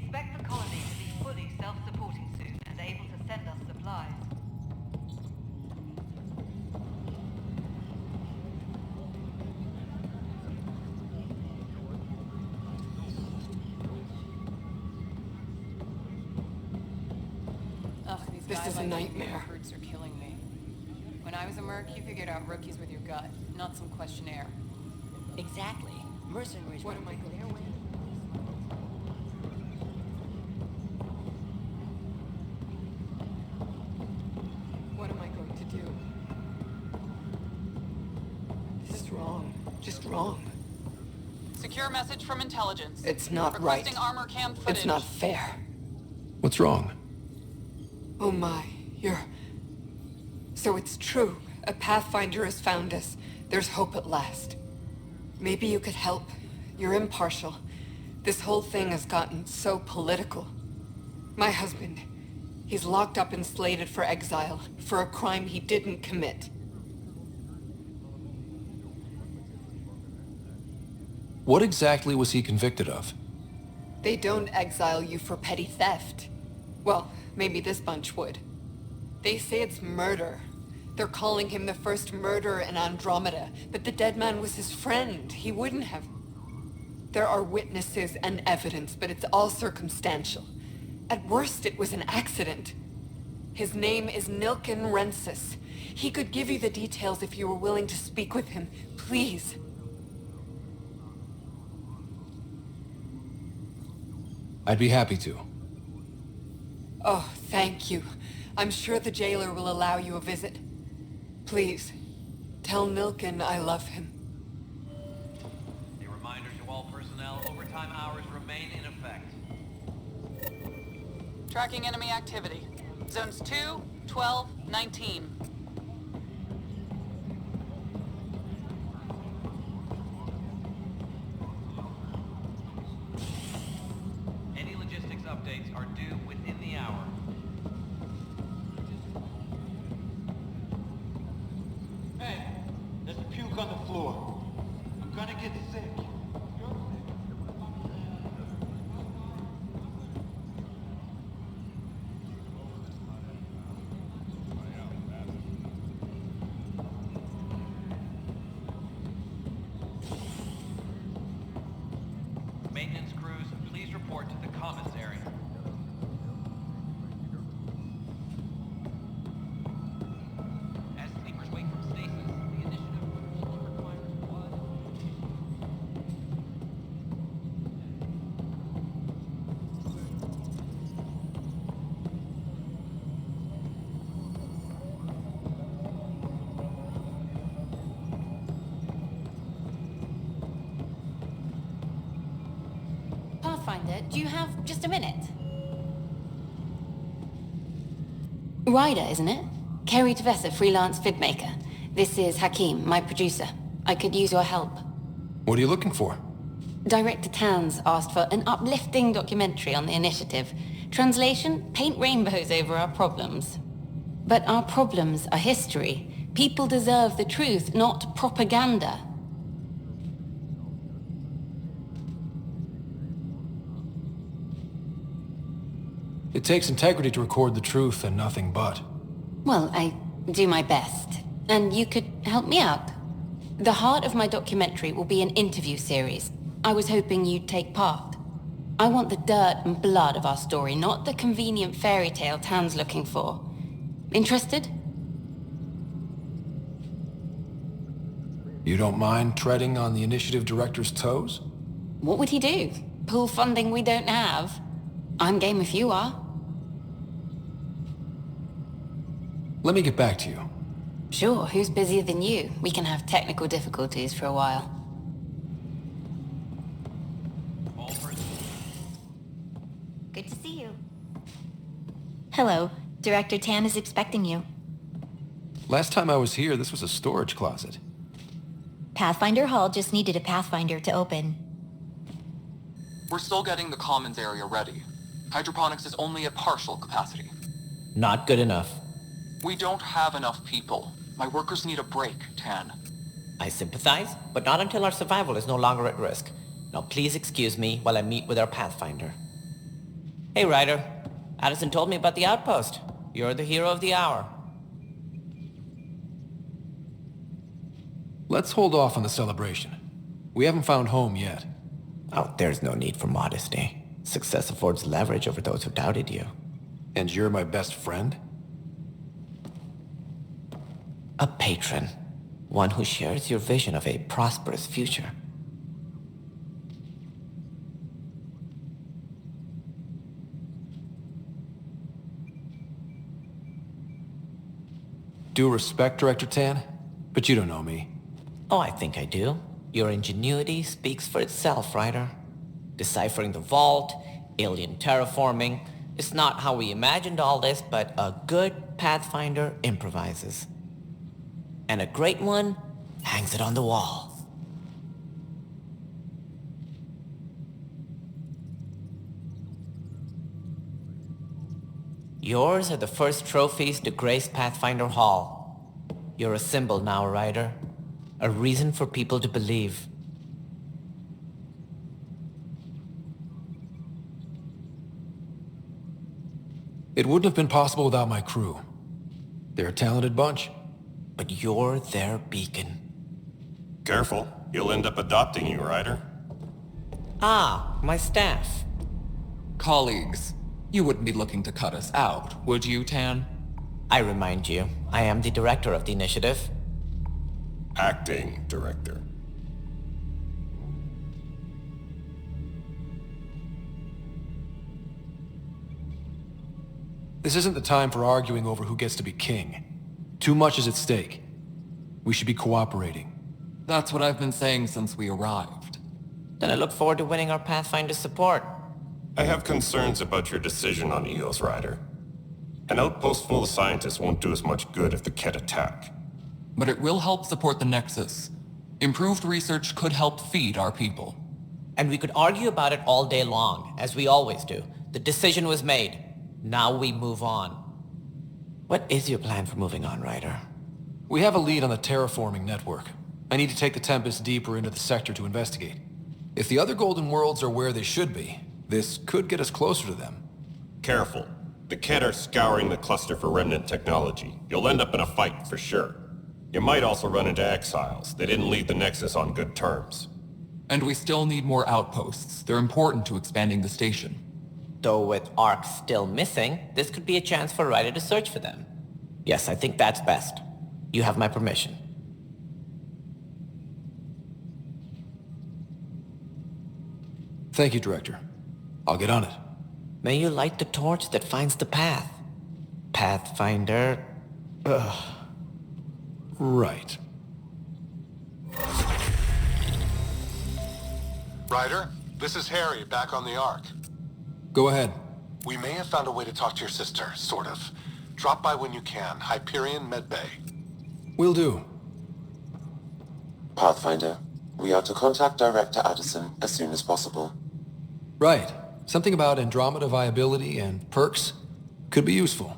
expect the colony to be fully self-supporting soon and able to send us supplies. Ugh, these This is a nightmare. Recruits are killing me. When I was a merc, you figured out rookies with your gut, not some questionnaire. Exactly. Mercenaries. What am I going to do? What am I going to do? This is wrong. Just wrong. Secure message from intelligence. It's not right. Requesting armor cam footage. It's not fair. What's wrong? Oh my, you're... So it's true. A Pathfinder has found us. There's hope at last. Maybe you could help. You're impartial. This whole thing has gotten so political. My husband, he's locked up and slated for exile for a crime he didn't commit. What exactly was he convicted of? They don't exile you for petty theft. Well, maybe this bunch would. They say it's murder. They're calling him the first murderer in Andromeda, but the dead man was his friend. He wouldn't have... There are witnesses and evidence, but it's all circumstantial. At worst, it was an accident. His name is Nilken Rensis. He could give you the details if you were willing to speak with him. Please. I'd be happy to. Oh, thank you. I'm sure the jailer will allow you a visit. Please, tell Nilken I love him. A reminder to all personnel, overtime hours remain in effect. Tracking enemy activity. Zones 2, 12, 19. Any logistics updates are due within the hour. Hey, there's puke on the floor. I'm gonna get sick. Maintenance crews, please report to the commissary. As sleepers wake from stasis, the initiative usually requires blood. Pathfinder, do you have just a minute? Ryder, isn't it? Kerry Tavessa, freelance vidmaker. This is Hakim, my producer. I could use your help. What are you looking for? Director Tans asked for an uplifting documentary on the initiative. Translation, paint rainbows over our problems. But our problems are history. People deserve the truth, not propaganda. It takes integrity to record the truth and nothing but. Well, I do my best. And you could help me out. The heart of my documentary will be an interview series. I was hoping you'd take part. I want the dirt and blood of our story, not the convenient fairy tale Tan's looking for. Interested? You don't mind treading on the initiative director's toes? What would he do? Pull funding we don't have? I'm game if you are. Let me get back to you. Sure, who's busier than you? We can have technical difficulties for a while. All personnel. Good to see you. Hello. Director Tan is expecting you. Last time I was here, this was a storage closet. Pathfinder Hall just needed a Pathfinder to open. We're still getting the commons area ready. Hydroponics is only at partial capacity. Not good enough. We don't have enough people. My workers need a break, Tan. I sympathize, but not until our survival is no longer at risk. Now please excuse me while I meet with our Pathfinder. Hey, Ryder. Addison told me about the outpost. You're the hero of the hour. Let's hold off on the celebration. We haven't found home yet. Oh, there's no need for modesty. Success affords leverage over those who doubted you. And you're my best friend? A patron. One who shares your vision of a prosperous future. Due respect, Director Tan, but you don't know me. Oh, I think I do. Your ingenuity speaks for itself, Ryder. Deciphering the vault, alien terraforming. It's not how we imagined all this, but a good Pathfinder improvises. And a great one hangs it on the wall. Yours are the first trophies to grace Pathfinder Hall. You're a symbol now, Ryder. A reason for people to believe. It wouldn't have been possible without my crew. They're a talented bunch. But you're their beacon. Careful, he'll end up adopting you, Ryder. Ah, my staff. Colleagues, you wouldn't be looking to cut us out, would you, Tan? I remind you, I am the director of the initiative. Acting director. This isn't the time for arguing over who gets to be king. Too much is at stake. We should be cooperating. That's what I've been saying since we arrived. Then I look forward to winning our Pathfinder support. I have concerns about your decision on Eos, Ryder. An outpost full of scientists won't do us much good if the Ket attack. But it will help support the Nexus. Improved research could help feed our people. And we could argue about it all day long, as we always do. The decision was made. Now we move on. What is your plan for moving on, Ryder? We have a lead on the terraforming network. I need to take the Tempest deeper into the sector to investigate. If the other Golden Worlds are where they should be, this could get us closer to them. Careful. The Ket are scouring the cluster for remnant technology. You'll end up in a fight, for sure. You might also run into exiles. They didn't leave the Nexus on good terms. And we still need more outposts. They're important to expanding the station. Though with Ark still missing, this could be a chance for Ryder to search for them. Yes, I think that's best. You have my permission. Thank you, Director. I'll get on it. May you light the torch that finds the path. Pathfinder... Ugh. Right. Ryder, this is Harry, back on the Ark. Go ahead. We may have found a way to talk to your sister, sort of. Drop by when you can. Hyperion Medbay. Will do. Pathfinder, we are to contact Director Addison as soon as possible. Right. Something about Andromeda viability and perks could be useful.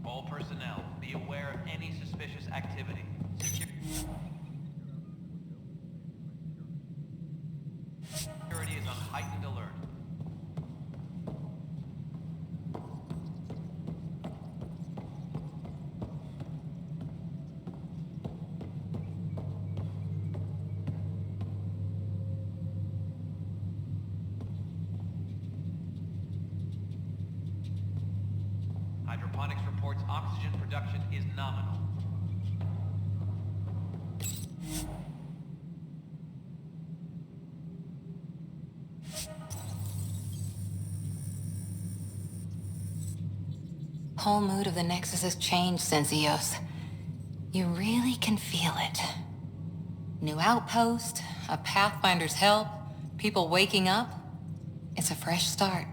All personnel, be aware of any suspicious activity. Security is on heightened alert. Hydroponics reports oxygen production is nominal. Whole mood of the Nexus has changed since Eos. You really can feel it. New outpost, a Pathfinder's help, people waking up. It's a fresh start.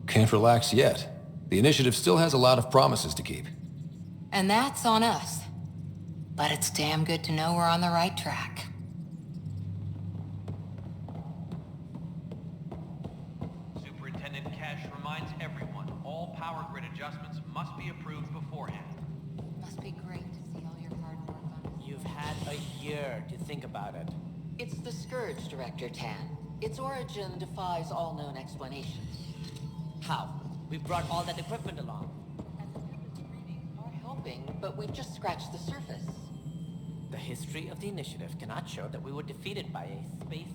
Can't relax yet. The initiative still has a lot of promises to keep. And that's on us. But it's damn good to know we're on the right track. Superintendent Lieutenant Kesh reminds everyone all power grid adjustments must be approved beforehand. Must be great to see all your hard work on. You've had a year to think about it. It's the Scourge, Director Tan. Its origin defies all known explanations. How? We brought all that equipment along. And the Tempest readings are helping, but we've just scratched the surface. The history of the initiative cannot show that we were defeated by a space...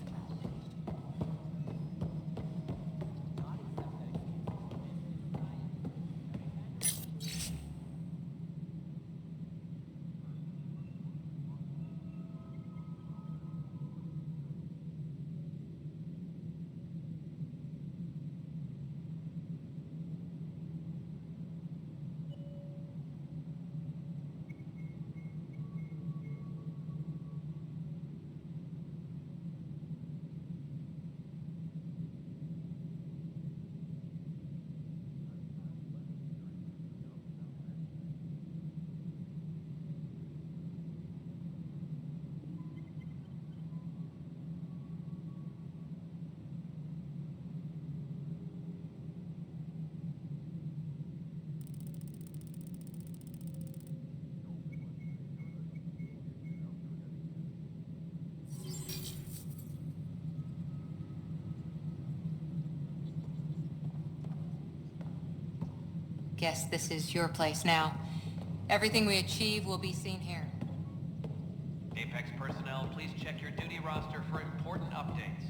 Guess this is your place now. Everything we achieve will be seen here. Apex personnel, please check your duty roster for important updates.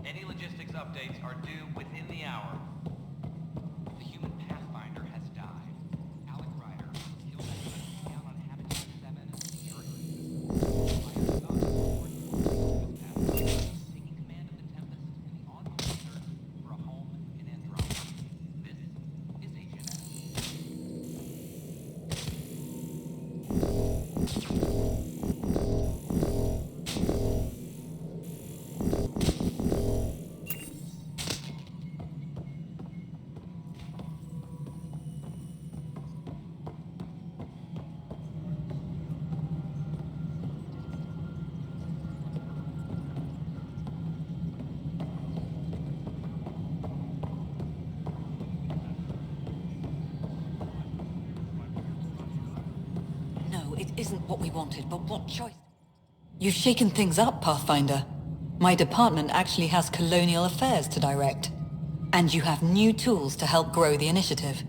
Any logistics updates are due within the hour. The human Pathfinder has died. Alec Ryder killed down on Habitat 7 taking command of the Tempest in the ongoing search for a home in Andromeda. This is Agent S. No, it isn't what we wanted, but what choice? You've shaken things up, Pathfinder. My department actually has colonial affairs to direct. And you have new tools to help grow the initiative.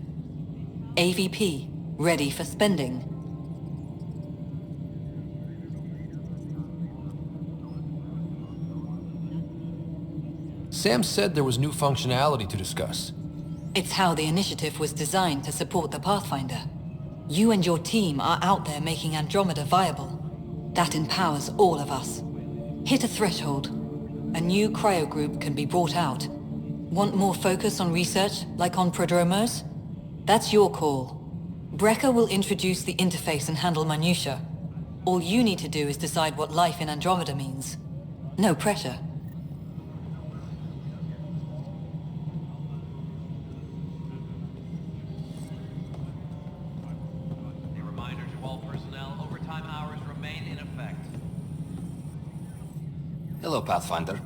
AVP, ready for spending. Sam said there was new functionality to discuss. It's how the initiative was designed to support the Pathfinder. You and your team are out there making Andromeda viable. That empowers all of us. Hit a threshold. A new cryo group can be brought out. Want more focus on research, like on Prodromos? That's your call. Brecker will introduce the interface and handle minutiae. All you need to do is decide what life in Andromeda means. No pressure. A reminder to all personnel, overtime hours remain in effect. Hello, Pathfinder.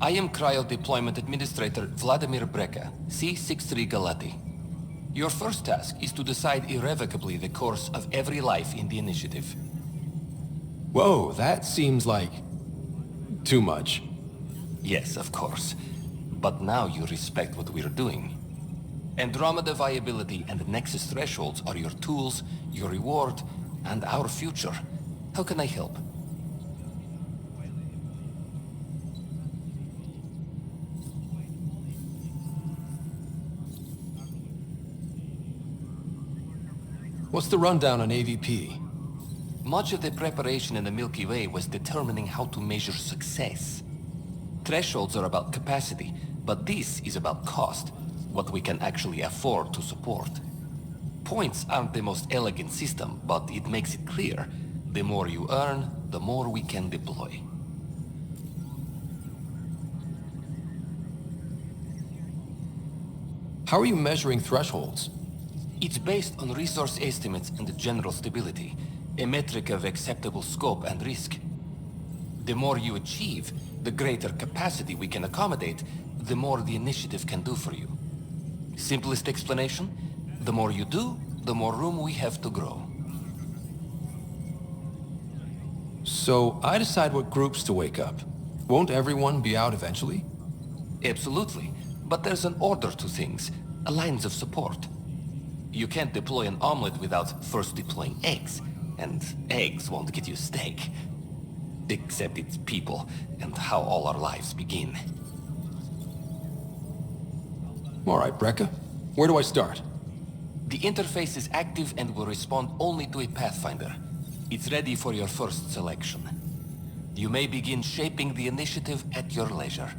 I am Cryo Deployment Administrator Vladimir Breca, C-63 Galati. Your first task is to decide irrevocably the course of every life in the initiative. Whoa, that seems like... too much. Yes, of course. But now you respect what we're doing. Andromeda viability and Nexus thresholds are your tools, your reward, and our future. How can I help? What's the rundown on AVP? Much of the preparation in the Milky Way was determining how to measure success. Thresholds are about capacity, but this is about cost, what we can actually afford to support. Points aren't the most elegant system, but it makes it clear. The more you earn, the more we can deploy. How are you measuring thresholds? It's based on resource estimates and general stability, a metric of acceptable scope and risk. The more you achieve, the greater capacity we can accommodate, the more the initiative can do for you. Simplest explanation, the more you do, the more room we have to grow. So, I decide what groups to wake up. Won't everyone be out eventually? Absolutely. But there's an order to things, lines of support. You can't deploy an omelet without first deploying eggs, and eggs won't get you steak. Except it's people, and how all our lives begin. Alright, Brekka. Where do I start? The interface is active and will respond only to a Pathfinder. It's ready for your first selection. You may begin shaping the initiative at your leisure.